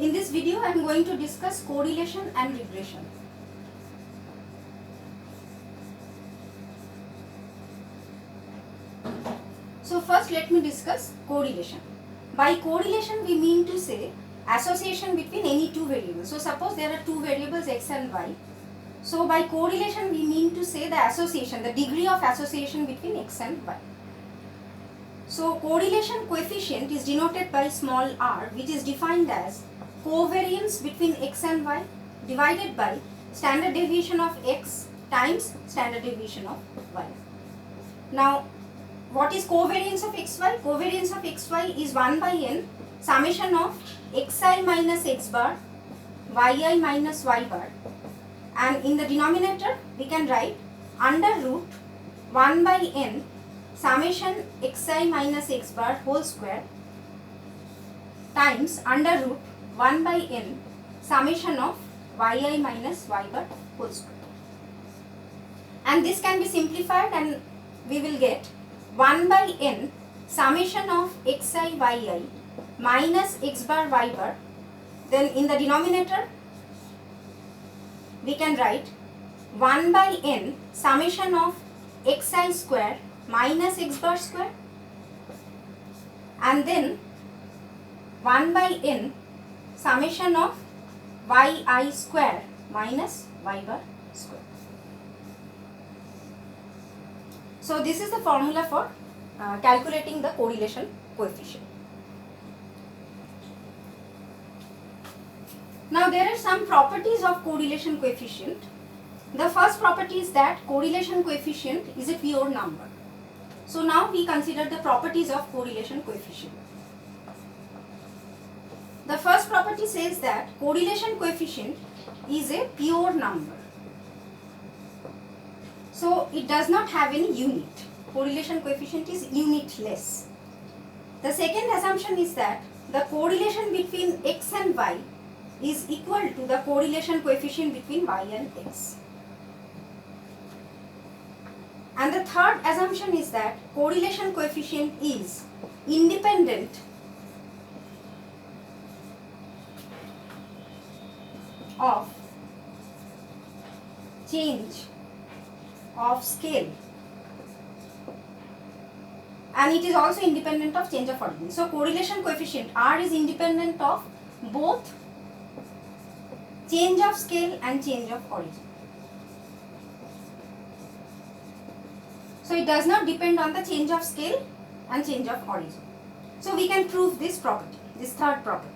In this video, I am going to discuss correlation and regression. So first let me discuss correlation. By correlation we mean to say association between any two variables. So suppose there are two variables x and y. So by correlation we mean to say the association, the degree of association between x and y. So correlation coefficient is denoted by small r, which is defined as covariance between x and y divided by standard deviation of x times standard deviation of y. Now what is covariance of xy? Covariance of xy is 1 by n summation of xi minus x bar, yi minus y bar, and in the denominator we can write under root 1 by n summation xi minus x bar whole square times under root 1 by n summation of yi minus y bar whole square. And this can be simplified and we will get 1 by n summation of xi yi minus x bar y bar. Then in the denominator we can write 1 by n summation of xi square minus x bar square, and then 1 by n summation of yi square minus y bar square. So this is the formula for calculating the correlation coefficient. Now there are some properties of correlation coefficient. The first property is that correlation coefficient is a pure number. So now we consider the properties of correlation coefficient. The first property says that correlation coefficient is a pure number. So it does not have any unit. Correlation coefficient is unitless. The second assumption is that the correlation between x and y is equal to the correlation coefficient between y and x. And the third assumption is that correlation coefficient is independent of change of scale, and it is also independent of change of origin. So correlation coefficient R is independent of both change of scale and change of origin. So it does not depend on the change of scale and change of origin. So we can prove this property, this third property.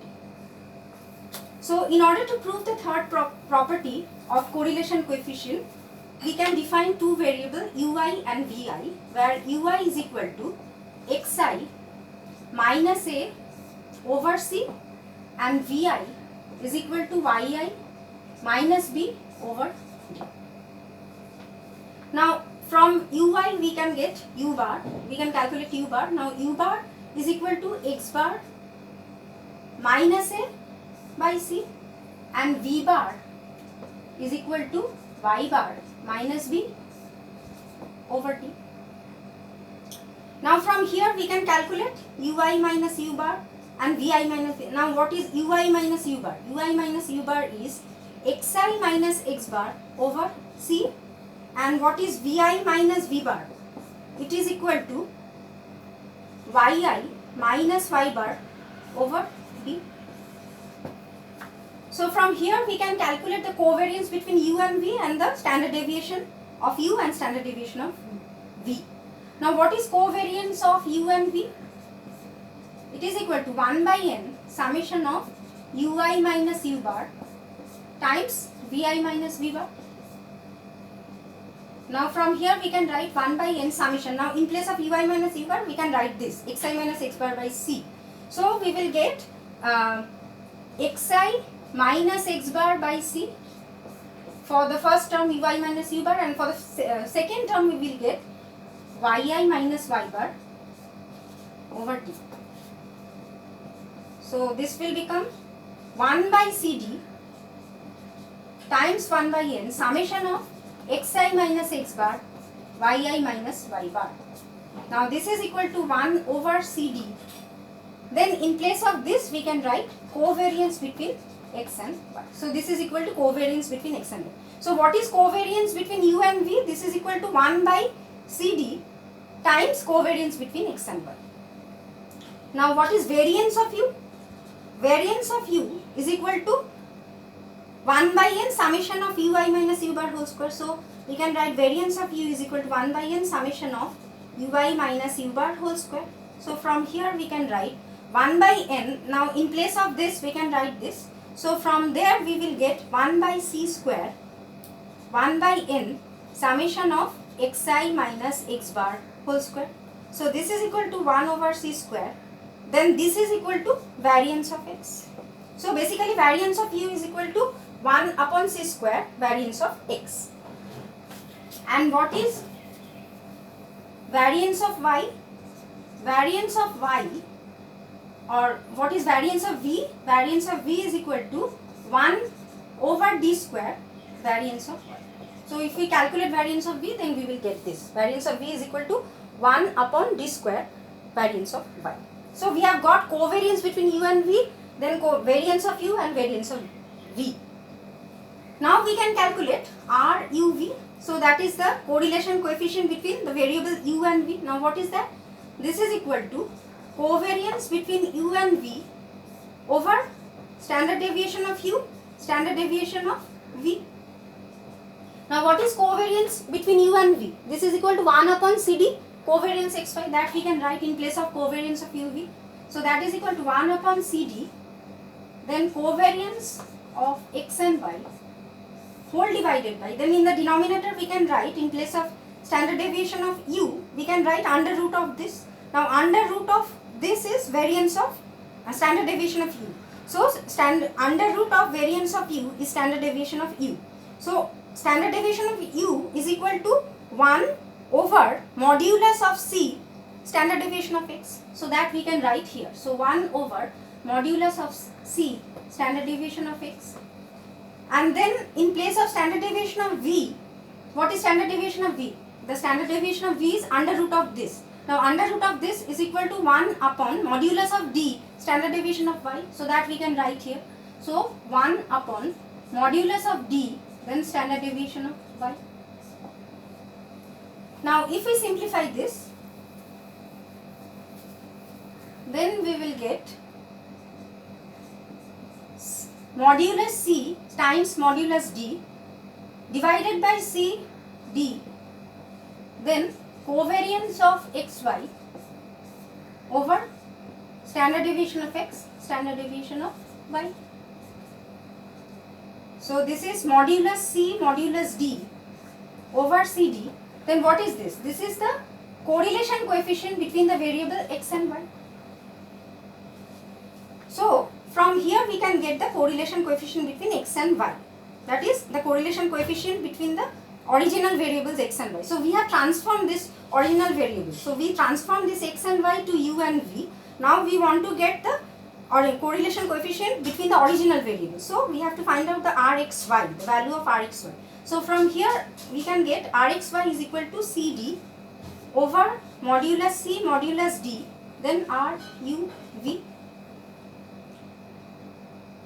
So in order to prove the third property of correlation coefficient, we can define two variables ui and vi, where ui is equal to xi minus a over c and vi is equal to yi minus b over d. Now from ui we can get u bar, we can calculate u bar. Now u bar is equal to x bar minus a by c and v bar is equal to y bar minus b over t. Now from here we can calculate ui minus u bar and vi minus a. Now what is ui minus u bar? Ui minus u bar is xi minus x bar over c, and what is vi minus v bar? It is equal to yi minus y bar over d. So from here we can calculate the covariance between u and v and the standard deviation of u and standard deviation of v. Now what is covariance of u and v? It is equal to 1 by n summation of ui minus u bar times vi minus v bar. Now from here we can write 1 by n summation. Now in place of ui minus u bar we can write this xi minus x bar by c. So we will get xi minus x bar by c for the first term ui minus u bar, and for the second term we will get yi minus y bar over t. So this will become 1 by cd times 1 by n summation of xi minus x bar yi minus y bar. Now this is equal to 1 over cd Then in place of this we can write covariance between x and y. So this is equal to covariance between x and y. So what is covariance between u and v? This is equal to 1 by CD times covariance between x and y. Now what is variance of u? Variance of u is equal to 1 by n summation of ui minus u bar whole square. So we can write variance of u is equal to 1 by n summation of ui minus u bar whole square. So from here we can write 1 by n. Now in place of this we can write this. So from there we will get 1 by c square 1 by n summation of xi minus x bar whole square. So this is equal to 1 over c square. Then this is equal to variance of x. So basically variance of u is equal to 1 upon c square variance of x. And what is variance of y? Variance of y, or what is variance of v? Variance of v is equal to 1 over d square variance of y. So if we calculate variance of v, then we will get this. Variance of v is equal to 1 upon d square variance of y. So we have got covariance between u and v, then variance of u and variance of v. Now we can calculate RUV. So that is the correlation coefficient between the variable u and v. Now what is that? This is equal to covariance between u and v over standard deviation of u, standard deviation of v. Now what is covariance between u and v? This is equal to 1 upon CD covariance xy, that we can write in place of covariance of uv. So that is equal to 1 upon CD, then covariance of x and y whole divided by, then in the denominator we can write in place of standard deviation of u, we can write under root of this. Now under root of this is variance of standard deviation of u. So under root of variance of u is standard deviation of u. So standard deviation of u is equal to 1 over modulus of c standard deviation of x. So that we can write here. So 1 over modulus of c standard deviation of x. And then in place of standard deviation of v, what is standard deviation of v? The standard deviation of v is under root of this. Now under root of this is equal to 1 upon modulus of d standard deviation of y. So that we can write here. So 1 upon modulus of d, then standard deviation of y. Now if we simplify this, then we will get modulus c times modulus d divided by c d, then covariance of xy over standard deviation of x, standard deviation of y. So this is modulus c modulus d over cd. Then what is this? This is the correlation coefficient between the variable x and y. So from here we can get the correlation coefficient between x and y. That is the correlation coefficient between the original variables x and y. So we have transformed this original variable. So we transform this x and y to u and v. Now we want to get the correlation coefficient between the original variables. So we have to find out the Rxy, the value of Rxy. So from here we can get Rxy is equal to Cd over modulus C modulus D, then RUV.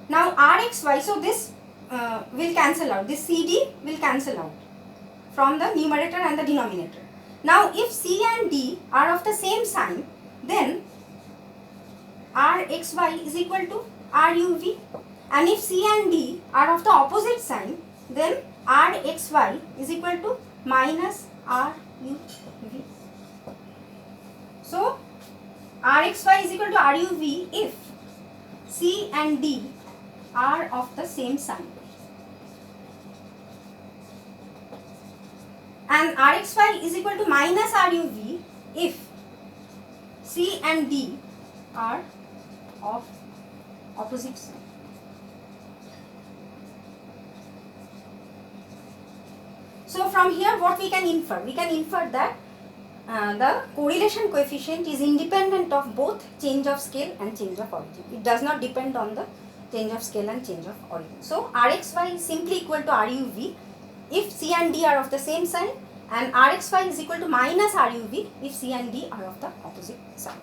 Now Rxy, so this will cancel out, this CD will cancel out from the numerator and the denominator. Now if C and D are of the same sign, then Rxy is equal to RUV, and if C and D are of the opposite sign, then Rxy is equal to minus RUV. So Rxy is equal to RUV if C and D are of the same sign, and Rxy is equal to minus RUV if C and D are of opposite sign. So from here what we can infer? We can infer that the correlation coefficient is independent of both change of scale and change of origin. It does not depend on the change of scale and change of origin. So Rxy is simply equal to RUV if C and D are of the same sign, and Rxy is equal to minus RUV if C and D are of the opposite sign.